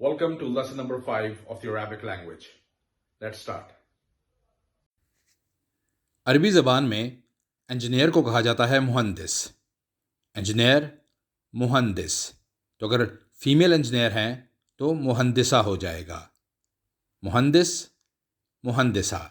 Welcome to lesson number 5 of the Arabic language. Let's start. अरबी ज़बान में engineer को कहा जाता है मुहंदिस. इंजीनियर, मुहंदिस. तो अगर फीमेल इंजीनियर हैं तो मुहंदिसा हो जाएगा. मुहंदिस, मुहंदिसा.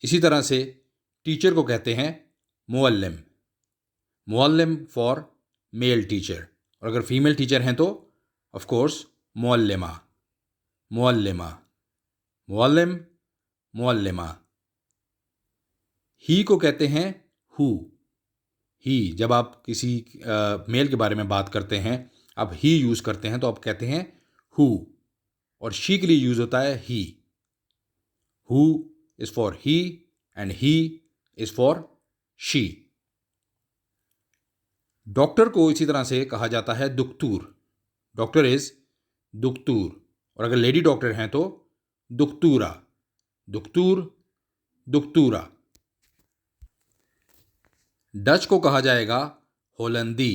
इसी तरह से टीचर को कहते हैं Muallem. Muallem for male teacher. और अगर फीमेल टीचर हैं तो ऑफ कोर्स मुअल्लिमा. मुअल्लिमा, मुअल्लिम, मुअल्लिमा. ही को कहते हैं हु. ही, जब आप किसी मेल के बारे में बात करते हैं, आप ही यूज़ करते हैं तो आप कहते हैं हु. और शी के लिए यूज़ होता है ही. हु इज़ फॉर ही एंड ही इज़ फॉर शी. डॉक्टर को इसी तरह से कहा जाता है दुक्तूर. Doctor is दुक्तूर. और अगर लेडी डॉक्टर हैं तो दुक्तूरा. दुक्तूर, दुक्तूरा. डच को कहा जाएगा होलंदी.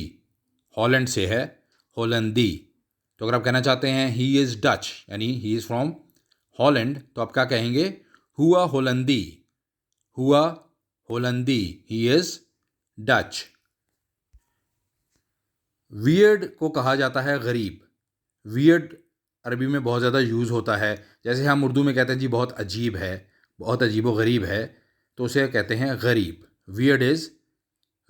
हॉलैंड से है, होलंदी. तो अगर आप कहना चाहते हैं ही इज़ डच, यानी ही इज़ फ्रॉम हॉलैंड, तो आप क्या कहेंगे? हुआ होलंदी. हुआ होलंदी. He is Dutch. वियर्ड को कहा जाता है गरीब. वियर्ड अरबी में बहुत ज़्यादा यूज़ होता है. जैसे हम उर्दू में कहते हैं जी बहुत अजीब है, बहुत अजीब व गरीब है, तो उसे कहते हैं गरीब. वियर्ड इज़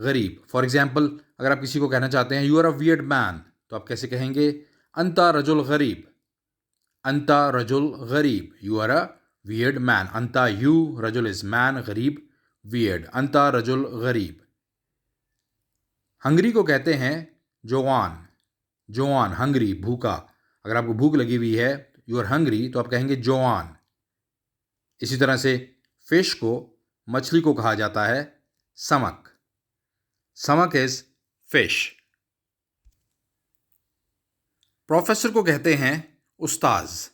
गरीब. फॉर एग्जाम्पल, अगर आप किसी को कहना चाहते हैं you are a weird man, तो आप कैसे कहेंगे? अंता रजुल गरीब. अंता रजुल गरीब. You are a weird man. अंता यू, रजुल इज मैन, गरीब वियर्ड. अंता रजुल गरीब. हंगरी को कहते हैं जोआन. जोआन, हंगरी, भूखा. अगर आपको भूख लगी हुई है, यू आर हंगरी, तो आप कहेंगे जोआन. इसी तरह से फिश को, मछली को कहा जाता है समक. समक इज फिश. प्रोफेसर को कहते हैं उस्ताज.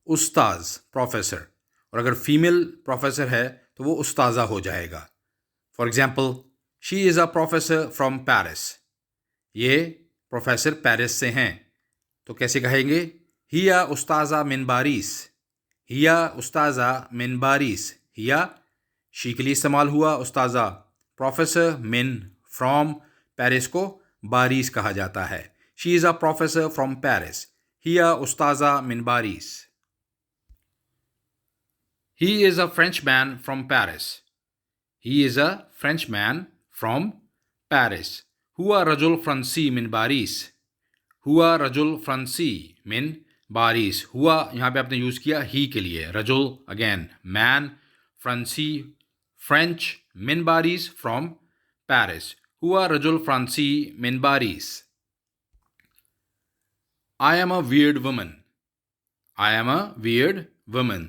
उस्ताज, प्रोफेसर. और अगर फीमेल प्रोफेसर है तो वो उस्ताजा हो जाएगा. For example, she is a professor from Paris. ये प्रोफेसर पेरिस से हैं, तो कैसे कहेंगे? हिया उस्ताजा मिन बारिस. हिया उस्ताजा मिन बारिस. हिया शी के लिए इस्तेमाल हुआ, उस्ताजा प्रोफेसर, मिन फ्रॉम, पेरिस को बारिस कहा जाता है. She is a professor from Paris. हिया उस्ताजा मिन बारिस. He is a Frenchman from Paris. He is a Frenchman from Paris. हुआ रजुल फ्रांसी मिन बारिस. हुआ रजुल फ्रांसी मिन बारिस. हुआ यहाँ पे आपने यूज़ किया ही के लिए. रजुल अगेन मैन, फ्रांसी फ्रेंच, मिन बारिस फ्रॉम पेरिस. हुआ रजुल फ्रांसी मिन बारिस. I am a weird woman. I am a weird woman.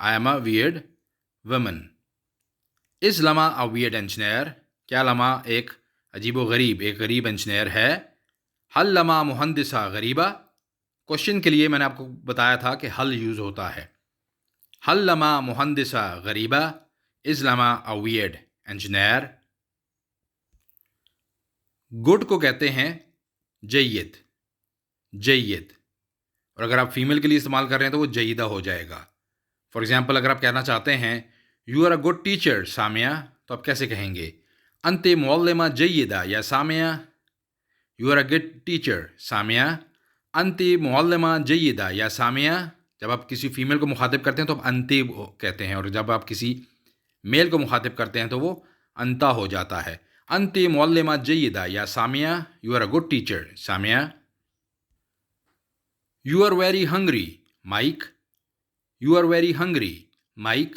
I am a weird woman. Is Lama a weird engineer? क्या लमा एक अजीबो गरीब, एक गरीब इंजीनियर है? हल लमा मुहंदिसा गरीबा. क्वेश्चन के लिए मैंने आपको बताया था कि हल यूज़ होता है. हल लमा मुहंदिसा गरीबा. Is Lama a weird engineer. Good को कहते हैं जय्यद. जय्यद. और अगर आप फीमेल के लिए इस्तेमाल कर रहे हैं तो वो जयीदा हो जाएगा. फॉर एग्जाम्पल, अगर आप कहना चाहते हैं you are a good teacher Samia, तो आप कैसे कहेंगे? अंते मुअल्लिमा जयीदा या Samia. You are a good teacher Samia. अंते मुअल्लिमा जयीदा या सामिया. जब आप किसी फीमेल को मुखातिब करते हैं तो आप अंते कहते हैं, और जब आप किसी मेल को मुखातिब करते हैं तो वो अंता हो जाता है. अंते मुअल्लिमा जयीदा या Samia. You are a good teacher Samia. You are very hungry, Mike. You are very hungry, Mike.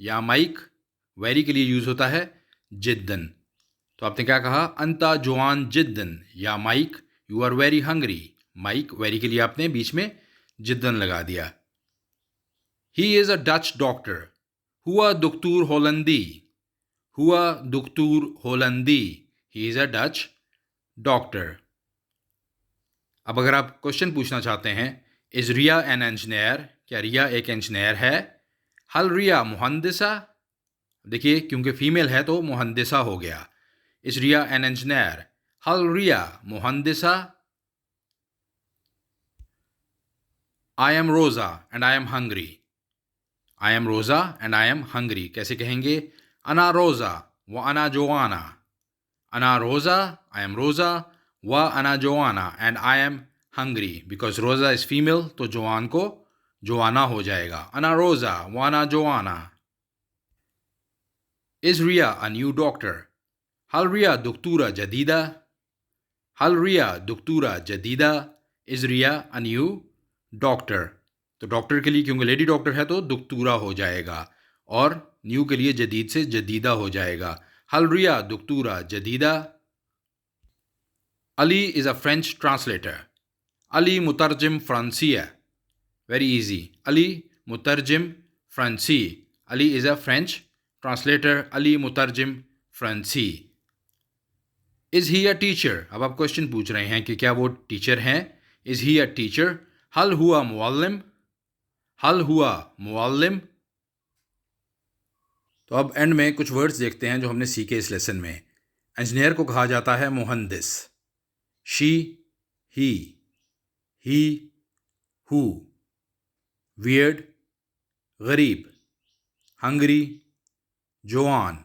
या माइक. वेरी के लिए यूज़ होता है जिद्दन. तो आपने क्या कहा? अंता जुआन जिद्दन या Mike. You are very hungry, Mike. Very के लिए आपने बीच में जिद्दन लगा दिया. He is a Dutch doctor. हुआ दुक्तूर होलंदी. हुआ दुक्तूर होलंदी. He is a Dutch doctor. अब अगर आप क्वेश्चन पूछना चाहते हैं इज़ रिया एन इंजीनियर? क्या रिया एक इंजीनियर है? हल रिया मुहंदिसा? देखिए क्योंकि फीमेल है तो मुहंदिसा हो गया. Is Riya an engineer? हल Riya मुहंदिसा? I am Rosa and I am hungry. I am Rosa and I am hungry. कैसे कहेंगे? Ana Rosa wa ana Joanna. Ana Rosa, I am Rosa, wa ana Joanna and I am hungry. Because Rosa is female, तो Joanne को Joanna हो जाएगा. Ana Rosa wa ana Joanna. Is Ria a new doctor? Hal Ria Doktura Jadida? Hal Ria Doktura Jadida? Is Ria a new doctor? तो doctor के लिए क्योंकि lady doctor है तो दुक्तूरा हो जाएगा और न्यू के लिए जदीद से जदीदा हो जाएगा. हल रिया दुक्तूरा जदीदा. Ali is a French translator. Ali मुतरजिम फ्रांसी है. Very easy. अली मुतरजिम फ्रांसी. Ali is a French translator. Ali मुतरजिम फ्रांसी. Is he a teacher? अब आप क्वेश्चन पूछ रहे हैं कि क्या वो टीचर हैं. Is he a teacher? हल हुआ मुअल्लिम? हल हुआ मुअल्लिम? तो अब एंड में कुछ वर्ड्स देखते हैं जो हमने सीखे इस लेसन में. इंजीनियर को कहा जाता है मुहंदिस. She, he, who. वियर्ड, गरीब. हंगरी, जवान.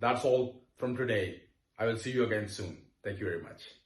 That's all from today. I will see you again soon. Thank you very much.